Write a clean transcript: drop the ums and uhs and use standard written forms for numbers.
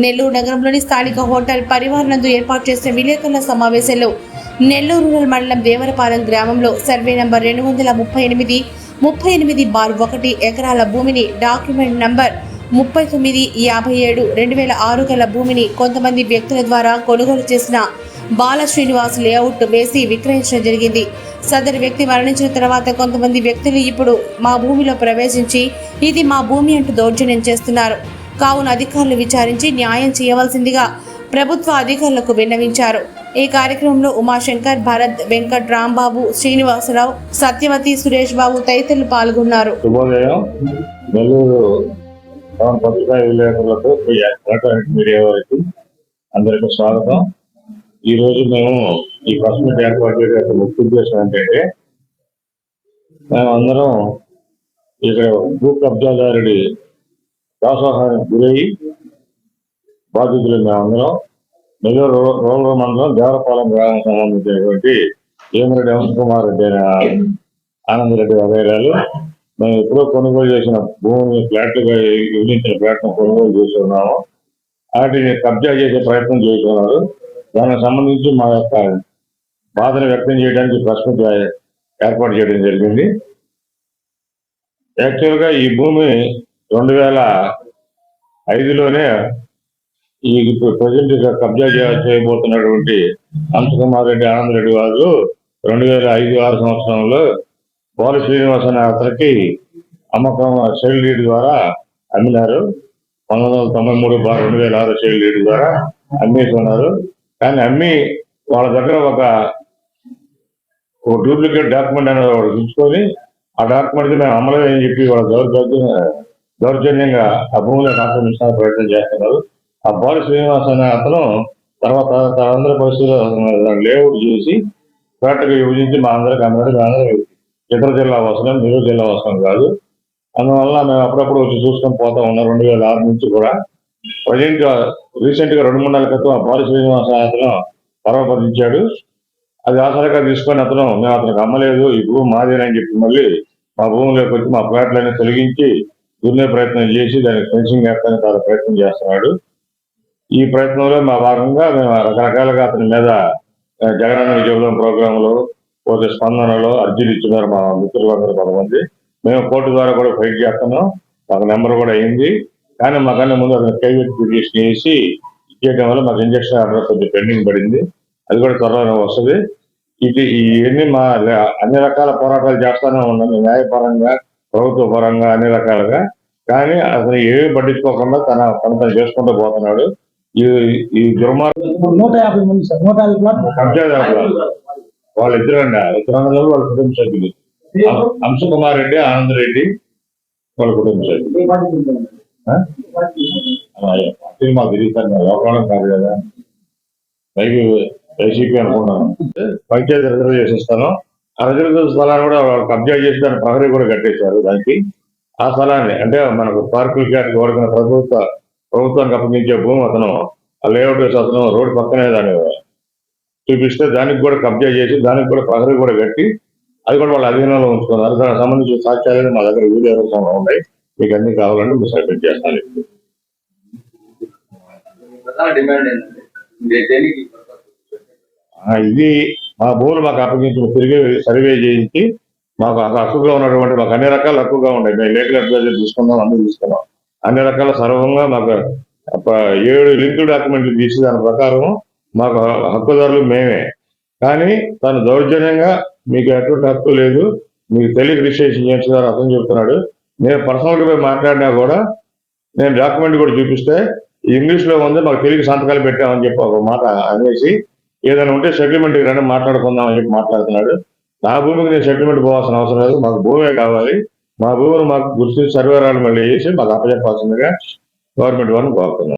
నెల్లూరు నగరంలోని స్థానిక హోటల్ పరివార్ నందు ఏర్పాటు చేసిన విలేకరుల సమావేశంలో నెల్లూరు రూరల్ మండలం దేవరపాలెం గ్రామంలో సర్వే నంబర్ 238/1 ఎకరాల భూమిని డాక్యుమెంట్ నంబర్ 3957/2006 గల భూమిని కొంతమంది వ్యక్తుల ద్వారా కొనుగోలు చేసిన బాల శ్రీనివాస్ లేఅవుట్ వేసి విక్రయించడం జరిగింది. సదరు వ్యక్తి మరణించిన తర్వాత కొంతమంది వ్యక్తులు ఇప్పుడు మా భూమిలో ప్రవేశించి ఇది మా భూమి అంటూ దౌర్జన్యం చేస్తున్నారు. కావున అధికారులు విచారించి న్యాయం చేయవలసిందిగా ప్రభుత్వ అధికారులకు విన్నవించారు. ఈ కార్యక్రమంలో ఉమాశంకర్, భరత్, వెంకట్, రాంబాబు, శ్రీనివాసరావు, సత్యవతి, సురేష్ బాబు తదితరులు పాల్గొన్నారు. అందరికీ స్వాగతం. ఈ రోజు మేము ఈ ప్రెస్ మీట్ ఏర్పాటు చేయడానికి ముఖ్య ఉద్దేశం ఏంటంటే, మేమందరం ఇక్కడ భూ కబ్జాదారుడి దాసోహానికి గురయ్యి బాధితులు మేమందరం నెల్లూరు రూరల్ మండలం దేవరపాలెం గ్రామం సంబంధించినటువంటి ఏమిరెడ్డి వంశకుమార్ రెడ్డి ఆనందరెడ్డి వగైరాలు మేము ఎప్పుడో కొనుగోలు చేసిన భూమిని ఫ్లాట్లుగా విభజించిన ఫ్లాట్ను కొనుగోలు చేస్తున్నాము. వాటిని కబ్జా చేసే ప్రయత్నం చేస్తున్నారు. దానికి సంబంధించి మా యొక్క బాధను వ్యక్తం చేయడానికి ప్రెస్ మీట్ ఏర్పాటు చేయడం జరిగింది. యాక్చువల్గా ఈ భూమి 2005లోనే ఈ ప్రజెంట్ కబ్జా చేయబోతున్నటువంటి వంశకుమార్ రెడ్డి ఆనందరెడ్డి వారు 2005-6 సంవత్సరంలో బాల శ్రీనివాస్ అనే అతనికి అమ్మకం సేల్ డీడ్ ద్వారా అమ్మినారు. 1993/2006 సేల్ డీడ్ ద్వారా అమ్మేస్తున్నారు. కానీ అమ్మి వాళ్ళ దగ్గర ఒక డూప్లికేట్ డాక్యుమెంట్ అనేది వాడు చూసుకొని ఆ డాక్యుమెంట్ మేము అమలమని చెప్పి వాళ్ళ దౌర్జన్యంగా ఆ భూమిలో ఆక్రమించడానికి ప్రయత్నం చేస్తున్నారు. ఆ బాల శ్రీనివాస్ అనే అతను తర్వాత ఆంధ్ర పరిస్థితుల్లో లేఅవుట్ చేసి ఫ్లాట్గా విభజించి మా అందరికి అందరూ ఇతర జిల్లా అవసరం, నెల్లూరు జిల్లా అవసరం కాదు. అందువల్ల మేము అప్పుడప్పుడు వచ్చి చూసుకొని పోతా ఉన్నాం. 2006 నుంచి కూడా ప్రజెంట్ రీసెంట్ గా 2-3 నెలల క్రితం ఆ బాల శ్రీనివాస అతను పరమపదించాడు. అది ఆసరాగా తీసుకొని మేము అతనికి అమ్మలేదు, ఈ భూమి మాదేనని చెప్పి మళ్ళీ మా భూమిలోకి వచ్చి మా ఫ్లాట్లన్నీ తొలగించి దున్నే ప్రయత్నం చేసి దానికి ఫెన్సింగ్ వేస్తానికి చాలా ప్రయత్నం చేస్తున్నాడు. ఈ ప్రయత్నంలో మా భాగంగా మేము రకరకాలుగా అతని మీద జగనన్న విజయవాడ ప్రోగ్రాంలో పోతే స్పందనలో అర్జీలు ఇచ్చినారు మా మిత్రులందరూ కొంతమంది. మేము కోర్టు ద్వారా కూడా ఫైట్ చేస్తున్నాం. మాకు నెంబర్ కూడా అయింది. కానీ మాకన్నా ముందు అతను ప్రైవేట్ పిటిషన్ చేసి ఇచ్చేయడం వల్ల మాకు ఇంజక్షన్ ఆర్డర్ కొంచెం పెండింగ్ పడింది. అది కూడా త్వరలో వస్తుంది. ఇవన్నీ మా అన్ని రకాల పోరాటాలు చేస్తానే ఉన్నాం, న్యాయపరంగా, ప్రభుత్వ పరంగా, అన్ని రకాలుగా. కానీ అతను ఏమీ పట్టించుకోకుండా తన చేసుకుంటూ పోతున్నాడు. ఈ దుర్మార్గం 150 కబ్జాదారులు వాళ్ళిద్దరండి, వాళ్ళ కుటుంబ సభ్యులు వంశకుమార్ రెడ్డి, ఆనందరెడ్డి వాళ్ళ కుటుంబ సభ్యులు. మాకు తిరుగుతాను లోకాలం కాదు కదా, వైసీపీ అనుకున్నాను. పంచాయతీ రిజర్వ్ ఇస్తాను. ఆ రిజర్వ్ స్థలాన్ని కూడా వాళ్ళు కబ్జా చేసి దాని ప్రహరీ కూడా కట్టేశారు. దానికి ఆ స్థలాన్ని అంటే మనకు పార్కుల క్యాట్కి వాడుకున్న ప్రభుత్వానికి అప్పగించే భూమి అతను ఆ లేఅవుట్ వేసి అతను రోడ్డు పక్కనే దాన్ని చూపిస్తే దానికి కూడా కబ్జా చేసి దానికి కూడా ప్రహరీ కూడా కట్టి అది కూడా వాళ్ళ అధీనంలో ఉంచుకున్నారు. దానికి సంబంధించిన సాక్ష్యాలు మా దగ్గర వీడియో రూపంలో ఉన్నాయి. మీకు అన్ని కావాలంటే మీరు సబ్మిట్ చేస్తాను. ఇది మా భూములు మాకు అప్పగించి తిరిగి సర్వే చేయించి మాకు హక్కుగా ఉన్నటువంటి మాకు అన్ని రకాల హక్కుగా ఉన్నాయి. మేము లీగల్ అడ్వైజర్ తీసుకున్నాం, అన్ని తీసుకున్నాం. అన్ని రకాల సర్వంగా మాకు 7 లింక్ డాక్యుమెంట్లు తీసి దాని ప్రకారం మాకు హక్కుదారులు మేమే. కానీ తను దౌర్జన్యంగా మీకు ఎటువంటి హక్కు లేదు, మీకు తెలియక రిజిస్ట్రేషన్ చేయించారు అతను చెప్తున్నాడు. నేను పర్సనల్గా పోయి మాట్లాడినా కూడా నేను డాక్యుమెంట్ కూడా చూపిస్తే ఇంగ్లీష్లో ఉంది, మాకు తెలియక సంతకాలు పెట్టామని చెప్పి ఒక మాట అనేసి ఏదైనా ఉంటే సెటిల్మెంట్ రండి మాట్లాడుకుందాం అని చెప్పి మాట్లాడుతున్నాడు. నా భూమికి నేను సెటిల్మెంట్ పోవాల్సిన అవసరం లేదు, మాకు భూమే కావాలి. మా భూమిని మాకు గుర్తించి సర్వేరాలు మళ్ళీ వేసి మాకు అప్పచెప్పాల్సిందిగా గవర్నమెంట్ వారిని కోరుతున్నాను.